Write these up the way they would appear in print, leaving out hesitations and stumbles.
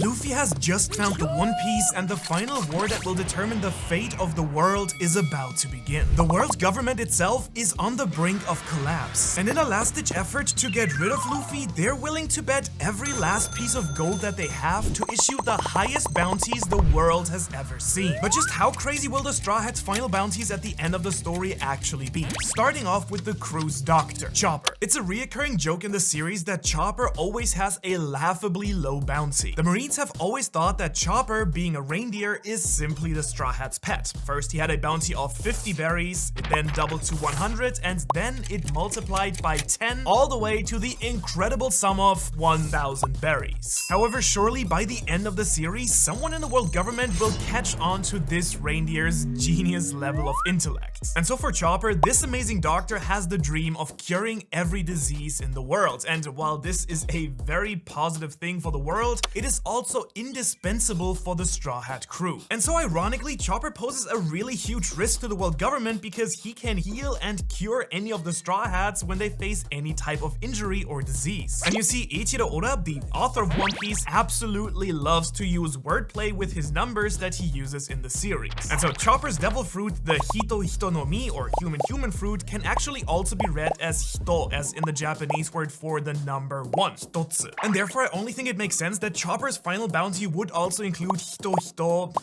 Luffy has just found the One Piece, and the final war that will determine the fate of the world is about to begin. The world government itself is on the brink of collapse, and in a last-ditch effort to get rid of Luffy, they're willing to bet every last piece of gold that they have to issue the highest bounties the world has ever seen. But just how crazy will the Straw Hats' final bounties at the end of the story actually be? Starting off with the crew's doctor, Chopper. It's a reoccurring joke in the series that Chopper always has a laughably low bounty. The Marines have always thought that Chopper, being a reindeer, is simply the Straw Hat's pet. First he had a bounty of 50 berries, it then doubled to 100, and then it multiplied by 10, all the way to the incredible sum of 1,000 berries. However, surely by the end of the series, someone in the world government will catch on to this reindeer's genius level of intellect. And so for Chopper, this amazing doctor has the dream of curing every disease in the world. And while this is a very positive thing for the world, it is also indispensable for the Straw Hat crew. And so ironically, Chopper poses a really huge risk to the world government because he can heal and cure any of the Straw Hats when they face any type of injury or disease. And you see, Eiichiro Oda, the author of One Piece, absolutely loves to use wordplay with his numbers that he uses in the series. And so Chopper's devil fruit, the Hito no Mi, or human fruit, can actually also be read as Hito, as in the Japanese word for the number 1, Hitotsu. And therefore I only think it makes sense that Chopper's final bounty would also include Hito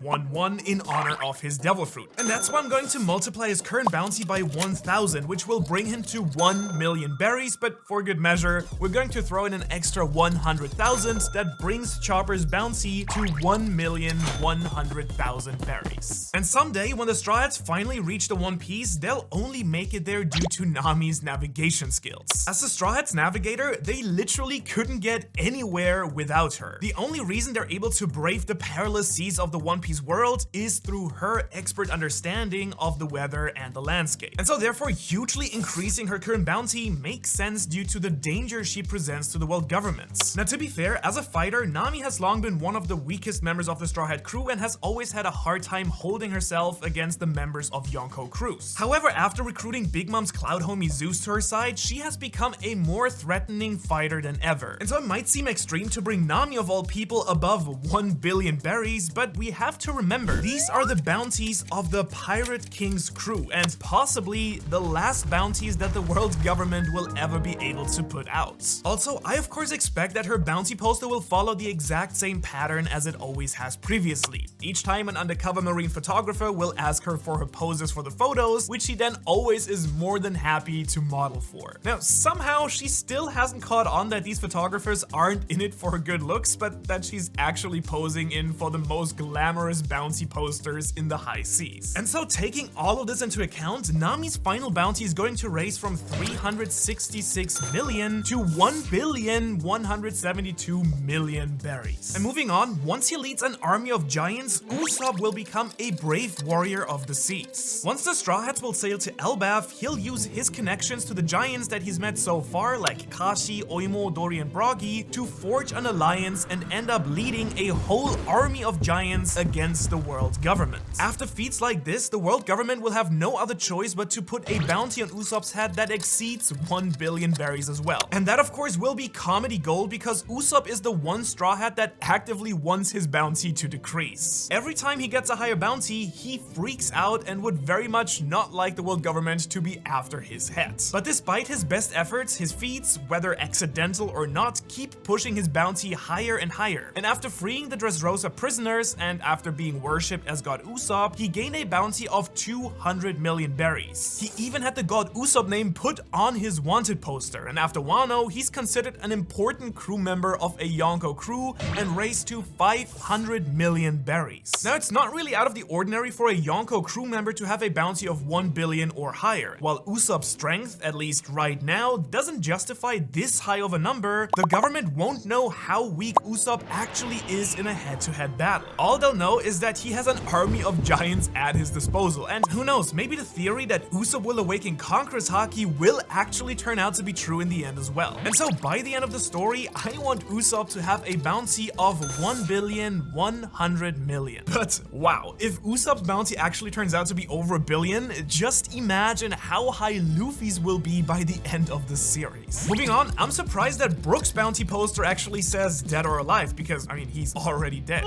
11 in honor of his devil fruit. And that's why I'm going to multiply his current bounty by 1,000, which will bring him to 1 million berries, but for good measure, we're going to throw in an extra 100,000 that brings Chopper's bounty to 1,100,000 berries. And someday, when the Straw Hats finally reach the One Piece, they'll only make it there due to Nami's navigation skills. As the Straw Hats navigator, they literally couldn't get anywhere without her. The only reason they're able to brave the perilous seas of the One Piece world is through her expert understanding of the weather and the landscape. And so therefore, hugely increasing her current bounty makes sense due to the danger she presents to the world government. Now, to be fair, as a fighter, Nami has long been one of the weakest members of the Straw Hat crew and has always had a hard time holding herself against the members of Yonko crews. However, after recruiting Big Mom's cloud homie Zeus to her side, she has become a more threatening fighter than ever. And so it might seem extreme to bring Nami of all people above 1 billion berries, but we have to remember, these are the bounties of the Pirate King's crew, and possibly the last bounties that the world government will ever be able to put out. Also, I of course expect that her bounty poster will follow the exact same pattern as it always has previously. Each time an undercover marine photographer will ask her for her poses for the photos, which she then always is more than happy to model for. Now, somehow she still hasn't caught on that these photographers aren't in it for her good looks, but that she's actually posing in for the most glamorous bounty posters in the high seas. And so taking all of this into account, Nami's final bounty is going to raise from 366 million to 1,172,000,000 berries. And moving on, once he leads an army of giants, Usopp will become a brave warrior of the seas. Once the Straw Hats will sail to Elbaf, he'll use his connections to the giants that he's met so far, like Kashi, Oimo, Dori, and Broggy, to forge an alliance and end up leading a whole army of giants against the world government. After feats like this, the world government will have no other choice but to put a bounty on Usopp's head that exceeds 1 billion berries as well. And that of course will be comedy gold because Usopp is the one Straw Hat that actively wants his bounty to decrease. Every time he gets a higher bounty, he freaks out and would very much not like the world government to be after his head. But despite his best efforts, his feats, whether accidental or not, keep pushing his bounty higher and higher. And after freeing the Dressrosa prisoners and after being worshipped as God Usopp, he gained a bounty of 200 million berries. He even had the God Usopp name put on his wanted poster, and after Wano, he's considered an important crew member of a Yonko crew and raised to 500 million berries. Now, it's not really out of the ordinary for a Yonko crew member to have a bounty of 1 billion or higher. While Usopp's strength, at least right now, doesn't justify this high of a number, the government won't know how weak Usopp actually is in a head-to-head battle. All they'll know is that he has an army of giants at his disposal, and who knows, maybe the theory that Usopp will awaken Conqueror's Haki will actually turn out to be true in the end as well. And so by the end of the story, I want Usopp to have a bounty of 1,100,000,000. But wow, if Usopp's bounty actually turns out to be over 1 billion, just imagine how high Luffy's will be by the end of the series. Moving on, I'm surprised that Brook's bounty poster actually says dead or alive, death because, I mean, he's already dead.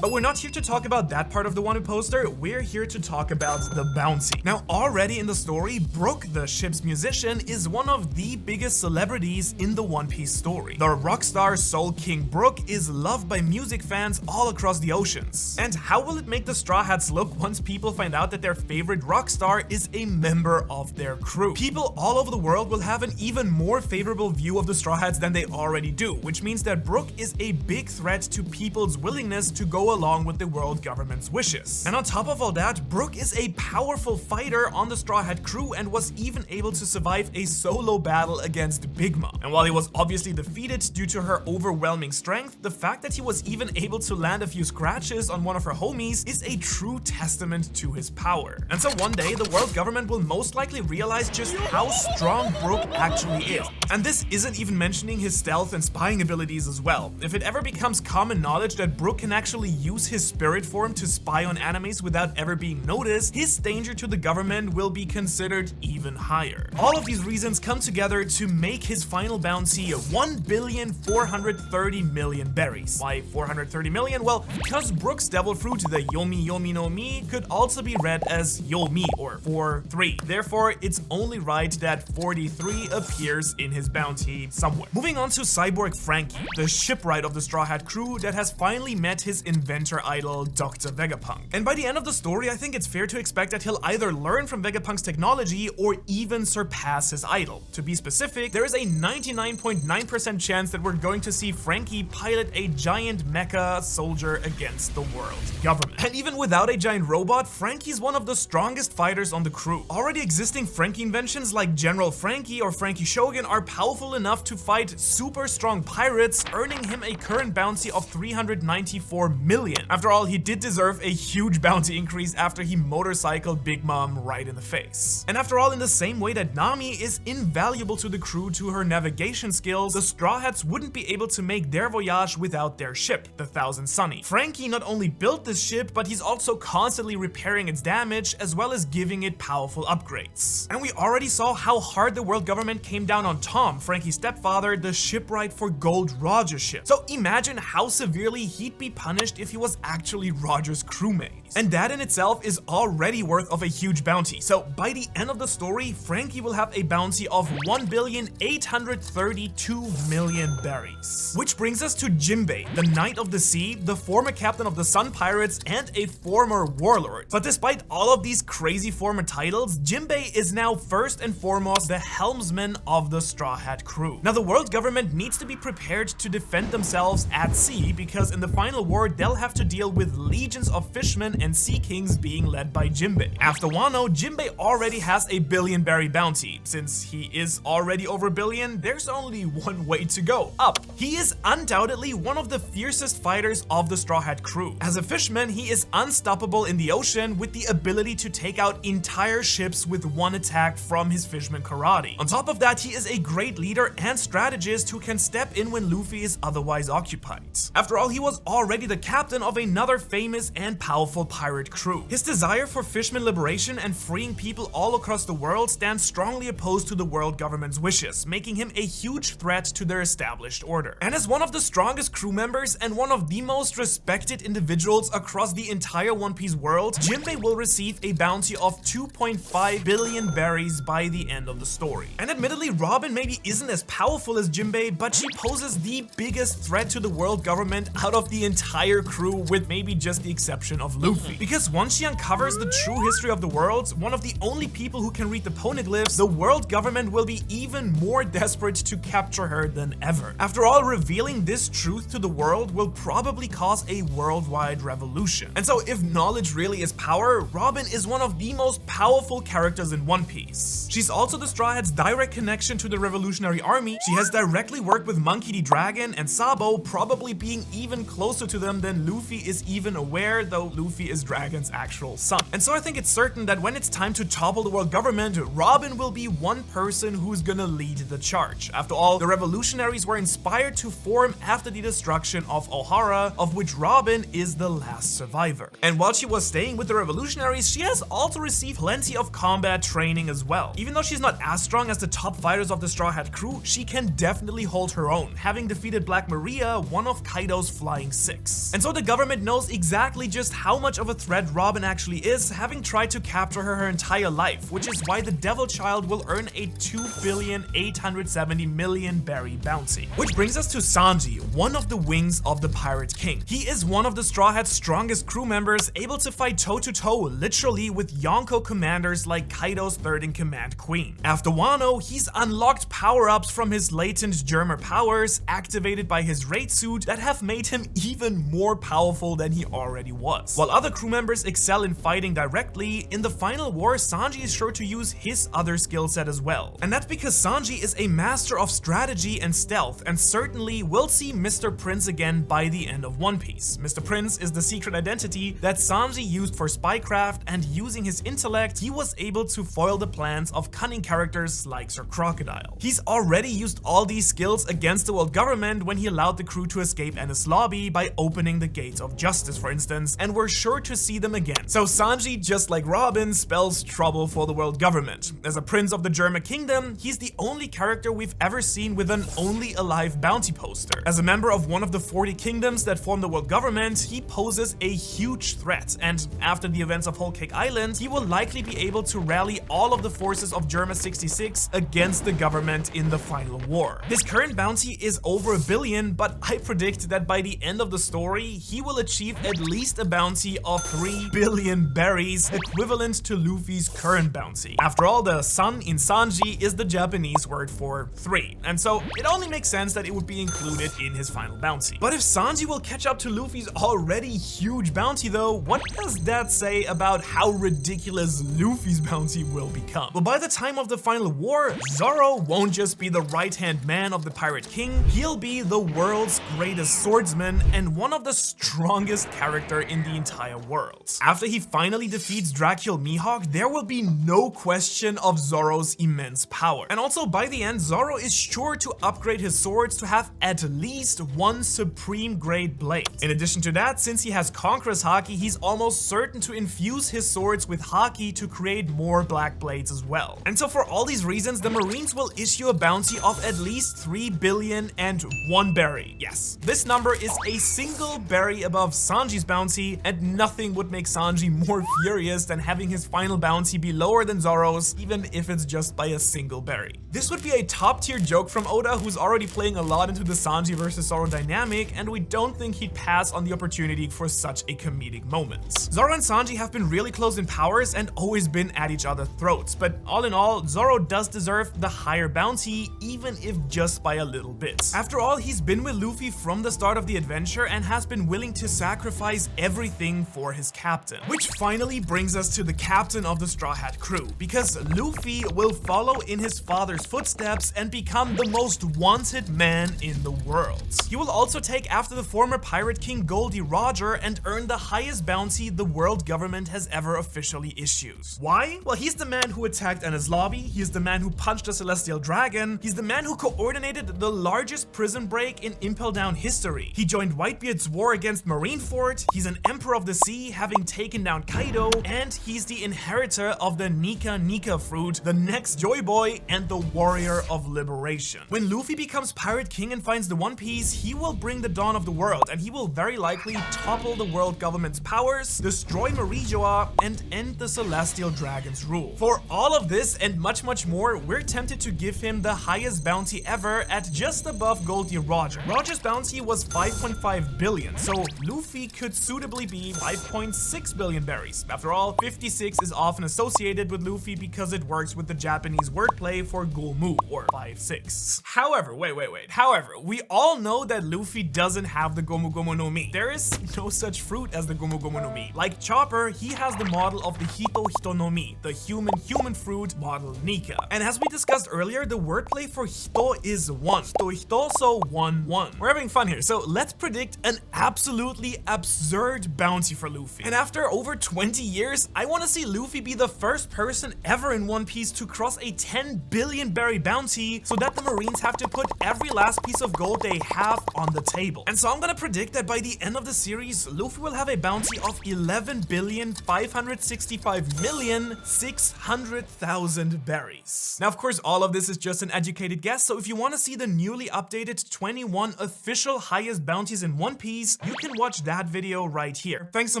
But we're not here to talk about that part of the wanted poster, we're here to talk about the bounty. Now, already in the story, Brook, the ship's musician, is one of the biggest celebrities in the One Piece story. The rockstar Soul King Brook is loved by music fans all across the oceans. And how will it make the Straw Hats look once people find out that their favorite rockstar is a member of their crew? People all over the world will have an even more favorable view of the Straw Hats than they already do, which means that Brook is a big threat to people's willingness to go along with the world government's wishes. And on top of all that, Brook is a powerful fighter on the Straw Hat crew and was even able to survive a solo battle against Big Mom. And while he was obviously defeated due to her overwhelming strength, the fact that he was even able to land a few scratches on one of her homies is a true testament to his power. And so one day, the world government will most likely realize just how strong Brook actually is. And this isn't even mentioning his stealth and spying abilities as well. If it ever becomes common knowledge that Brook can actually use his spirit form to spy on enemies without ever being noticed, his danger to the government will be considered even higher. All of these reasons come together to make his final bounty 1,430,000,000 berries. Why 430 million? Well, because Brook's devil fruit, the Yomi Yomi no Mi, could also be read as Yomi, or 43. Therefore, it's only right that 43 appears in his bounty somewhere. Moving on to Cyborg Franky, the shipwright of the Straw Hat crew that has finally met his inventor idol, Dr. Vegapunk. And by the end of the story, I think it's fair to expect that he'll either learn from Vegapunk's technology or even surpass his idol. To be specific, there is a 99.9% chance that we're going to see Franky pilot a giant mecha soldier against the world government. And even without a giant robot, Franky's one of the strongest fighters on the crew. Already existing Franky inventions like General Franky or Franky Shogun are powerful enough to fight super strong pirates, earning him a current bounty of 394 million. After all, he did deserve a huge bounty increase after he motorcycled Big Mom right in the face. And after all, in the same way that Nami is invaluable to the crew to her navigation skills, the Straw Hats wouldn't be able to make their voyage without their ship, the Thousand Sunny. Franky not only built this ship, but he's also constantly repairing its damage as well as giving it powerful upgrades. And we already saw how hard the world government came down on Tom, Franky's stepfather, the shipwright for Gold Roger's ship. So imagine how severely he'd be punished if he was actually Roger's crewmate. And that in itself is already worth of a huge bounty. So by the end of the story, Franky will have a bounty of 1,832,000,000 berries. Which brings us to Jimbei, the Knight of the Sea, the former captain of the Sun Pirates, and a former warlord. But despite all of these crazy former titles, Jimbei is now first and foremost the helmsman of the Straw Hat crew. Now the world government needs to be prepared to defend themselves at sea, because in the final war they'll have to deal with legions of fishmen and sea kings being led by Jimbei. After Wano, Jimbei already has a 1,000,000,000 berry bounty. Since he is already over 1,000,000,000, there's only one way to go: up. He is undoubtedly one of the fiercest fighters of the Straw Hat crew. As a fisherman, he is unstoppable in the ocean with the ability to take out entire ships with one attack from his fisherman karate. On top of that, he is a great leader and strategist who can step in when Luffy is otherwise occupied. After all, he was already the captain of another famous and powerful pirate crew. His desire for fisherman liberation and freeing people all across the world stands strongly opposed to the world government's wishes, making him a huge threat to their established order. And as one of the strongest crew members and one of the most respected individuals across the entire One Piece world, Jimbei will receive a bounty of 2.5 billion berries by the end of the story. And admittedly, Robin maybe isn't as powerful as Jimbei, but she poses the biggest threat to the world government out of the entire crew, with maybe just the exception of Luffy. Because once she uncovers the true history of the world, one of the only people who can read the poneglyphs, the world government will be even more desperate to capture her than ever. After all, revealing this truth to the world will probably cause a worldwide revolution. And so if knowledge really is power, Robin is one of the most powerful characters in One Piece. She's also the Straw Hat's direct connection to the Revolutionary Army. She has directly worked with Monkey D. Dragon and Sabo, probably being even closer to them than Luffy is even aware, though Luffy is Dragon's actual son. And so I think it's certain that when it's time to topple the world government, Robin will be one person who's gonna lead the charge. After all, the revolutionaries were inspired to form after the destruction of Ohara, of which Robin is the last survivor. And while she was staying with the revolutionaries, she has also received plenty of combat training as well. Even though she's not as strong as the top fighters of the Straw Straw Hat crew, she can definitely hold her own, having defeated Black Maria, one of Kaido's Flying Six. And so the government knows exactly just how much of a threat Robin actually is, having tried to capture her entire life, which is why the Devil Child will earn a 2,870,000,000 berry bounty. Which brings us to Sanji, one of the wings of the Pirate King. He is one of the Straw Hat's strongest crew members, able to fight toe-to-toe literally with Yonko commanders like Kaido's third-in-command Queen. After Wano, he's unlocked power-ups from his latent Germa powers, activated by his raid suit, that have made him even more powerful than he already was. While other crew members excel in fighting directly, in the final war, Sanji is sure to use his other skill set as well. And that's because Sanji is a master of strategy and stealth, and certainly will see Mr. Prince again by the end of One Piece. Mr. Prince is the secret identity that Sanji used for spycraft, and using his intellect, he was able to foil the plans of cunning characters like Sir Crocodile. He's already used all these skills against the world government when he allowed the crew to escape Enies Lobby by opening the gates of justice, for instance, and we're sure to see them again. So Sanji, just like Robin, spells trouble for the world government. As a prince of the Germa kingdom, he's the only character we've ever seen with an only alive bounty poster. As a member of one of the 40 kingdoms that form the world government, he poses a huge threat, and after the events of Whole Cake Island, he will likely be able to rally all of the forces of Germa 66 against the government in the final war. His current bounty is over 1 billion, but I predict that by the end of the story, he will achieve at least a bounty of 3 billion berries, equivalent to Luffy's current bounty. After all, the sun in Sanji is the Japanese word for 3, and so it only makes sense that it would be included in his final bounty. But if Sanji will catch up to Luffy's already huge bounty though, what does that say about how ridiculous Luffy's bounty will become? Well, by the time of the final war, Zoro won't just be the right-hand man of the Pirate King, he'll be the world's greatest swordsman and one of the strongest character in the entire world. After he finally defeats Dracula Mihawk, there will be no question of Zoro's immense power. And also by the end, Zoro is sure to upgrade his swords to have at least one supreme grade blade. In addition to that, since he has Conqueror's Haki, he's almost certain to infuse his swords with Haki to create more black blades as well. And so for all these reasons, the Marines will issue a bounty of at least 3 billion and 1 berry. Yes, this number is a single berry above Sanji's bounty, and nothing would make Sanji more furious than having his final bounty be lower than Zoro's, even if it's just by a single berry. This would be a top tier joke from Oda, who's already playing a lot into the Sanji versus Zoro dynamic, and we don't think he'd pass on the opportunity for such a comedic moment. Zoro and Sanji have been really close in powers and always been at each other's throats, but all in all, Zoro does deserve the higher bounty, even if just by a little bit. After all, he's been with Luffy from the start of the adventure and has been willing to sacrifice everything for his captain. Which finally brings us to the captain of the Straw Hat crew, because Luffy will follow in his father's footsteps and become the most wanted man in the world. He will also take after the former Pirate King Goldie Roger and earn the highest bounty the world government has ever officially issued. Why? Well, he's the man who attacked Enies Lobby, he's the man who punched a Celestial Dragon, he's the man who coordinated the largest prison break in Impel Down history. He joined Whitebeard's war against Marineford, he's an Emperor of the Sea, having taken down Kaido, and he's the inheritor of the Nika Nika fruit, the next Joy Boy, and the warrior of liberation. When Luffy becomes Pirate King and finds the One Piece, he will bring the dawn of the world, and he will very likely topple the world government's powers, destroy Marijoa, and end the Celestial Dragon's rule. For all of this and much more, we're tempted to give him the highest bounty ever at just above Goldie Roger. Roger's bounty was 5.5 billion, so Luffy could suitably be 5.6 billion berries. After all, 56 is often associated with Luffy because it works with the Japanese wordplay for Gomu, or 5-6. However, wait. However, we all know that Luffy doesn't have the Gomu Gomu no Mi. There is no such fruit as the Gomu Gomu no Mi. Like Chopper, he has the model of the Hito Hito no Mi, the human fruit model Nika. And as we discussed earlier, the wordplay for Hito is 1. Hito, so 1. We're having fun here, so let's predict an absolutely absurd bounty for Luffy. And after over 20 years, I want to see Luffy be the first person ever in One Piece to cross a 10 billion berry bounty, so that the Marines have to put every last piece of gold they have on the table. And so I'm gonna predict that by the end of the series, Luffy will have a bounty of 11,565,600,000 berries. Now, of course, all of this is is just an educated guess, so if you want to see the newly updated 21 official highest bounties in One Piece, you can watch that video right here. Thanks so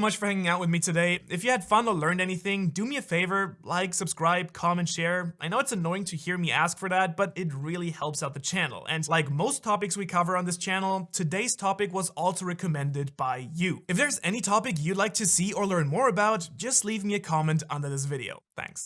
much for hanging out with me today. If you had fun or learned anything, do me a favor, like, subscribe, comment, share. I know it's annoying to hear me ask for that, but it really helps out the channel. And like most topics we cover on this channel, today's topic was also recommended by you. If there's any topic you'd like to see or learn more about, just leave me a comment under this video. Thanks.